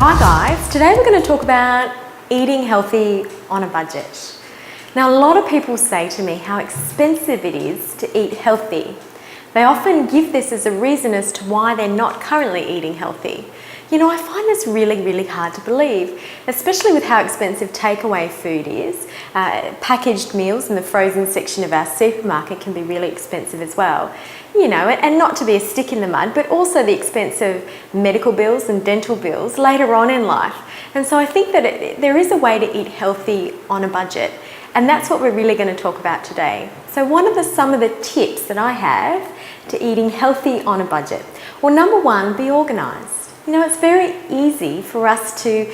Hi guys, today we're going to talk about eating healthy on a budget. Now a lot of people say to me how expensive it is to eat healthy. They often give this as a reason as to why they're not currently eating healthy. You know, I find this really hard to believe, especially with how expensive takeaway food is. Packaged meals in the frozen section of our supermarket can be really expensive as well. You know, and not to be a stick in the mud, but also the expense of medical bills and dental bills later on in life. And so I think that there is a way to eat healthy on a budget, and that's what we're really going to talk about today. So some of the tips that I have to eating healthy on a budget. Well, number one, be organised. You know, it's very easy for us to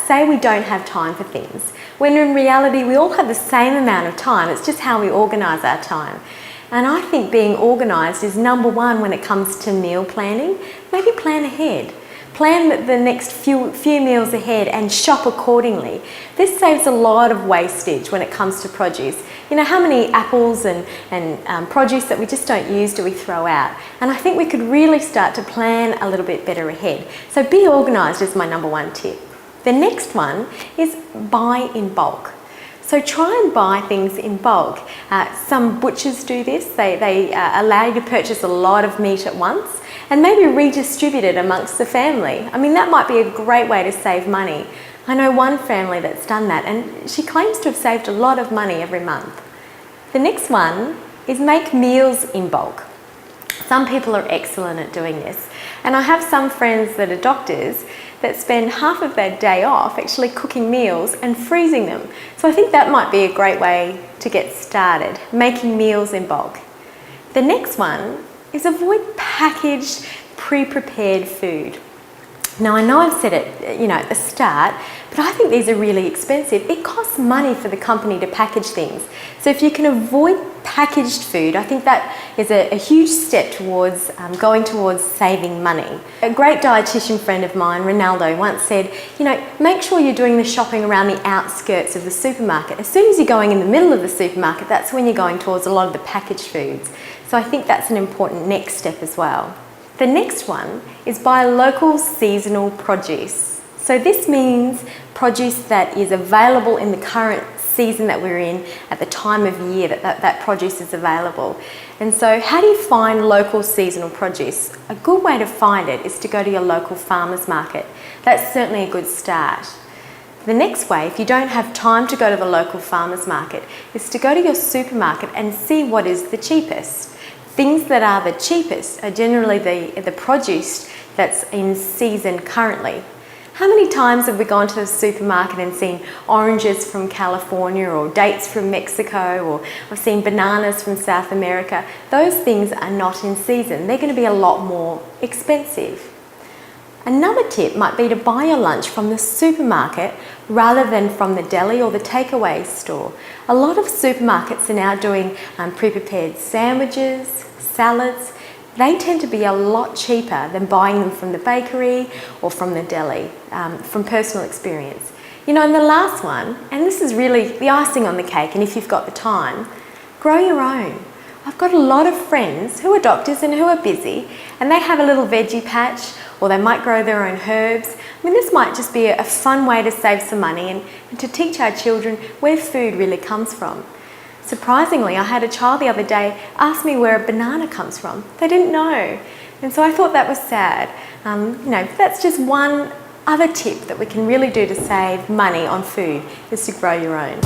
say we don't have time for things, when in reality we all have the same amount of time. It's just how we organise our time. And I think being organised is number one when it comes to meal planning. Maybe plan ahead. Plan the next few meals ahead and shop accordingly. This saves a lot of wastage when it comes to produce. You know, how many apples and produce that we just don't use do we throw out? And I think we could really start to plan a little bit better ahead. So be organised is my number one tip. The next one is buy in bulk. So try and buy things in bulk. Some butchers do this. They allow you to purchase a lot of meat at once and maybe redistribute it amongst the family. I mean, that might be a great way to save money. I know one family that's done that, and she claims to have saved a lot of money every month. The next one is make meals in bulk. Some people are excellent at doing this, and I have some friends that are doctors that spend half of their day off actually cooking meals and freezing them. So I think that might be a great way to get started, making meals in bulk. The next one is avoid packaged, pre-prepared food. Now I know I've said it, you know, at the start, but I think these are really expensive. It costs money for the company to package things. So if you can avoid packaged food, I think that is a huge step towards going towards saving money. A great dietitian friend of mine, Ronaldo, once said, you know, make sure you're doing the shopping around the outskirts of the supermarket. As soon as you're going in the middle of the supermarket, that's when you're going towards a lot of the packaged foods. So I think that's an important next step as well. The next one is buy local seasonal produce. So this means produce that is available in the current season that we're in at the time of year that produce is available. And so how do you find local seasonal produce? A good way to find it is to go to your local farmers market. That's certainly a good start. The next way, if you don't have time to go to the local farmers market, is to go to your supermarket and see what is the cheapest. Things that are the cheapest are generally the produce that's in season currently. How many times have we gone to the supermarket and seen oranges from California or dates from Mexico, or I've seen bananas from South America? Those things are not in season. They're going to be a lot more expensive. Another tip might be to buy your lunch from the supermarket rather than from the deli or the takeaway store. A lot of supermarkets are now doing pre-prepared sandwiches, salads. They tend to be a lot cheaper than buying them from the bakery or from the deli, from personal experience. You know, and the last one, and this is really the icing on the cake, and if you've got the time, grow your own. I've got a lot of friends who are doctors and who are busy, and they have a little veggie patch, or they might grow their own herbs. I mean, this might just be a fun way to save some money and to teach our children where food really comes from. Surprisingly, I had a child the other day ask me where a banana comes from. They didn't know. And so I thought that was sad. You know, that's just one other tip that we can really do to save money on food, is to grow your own.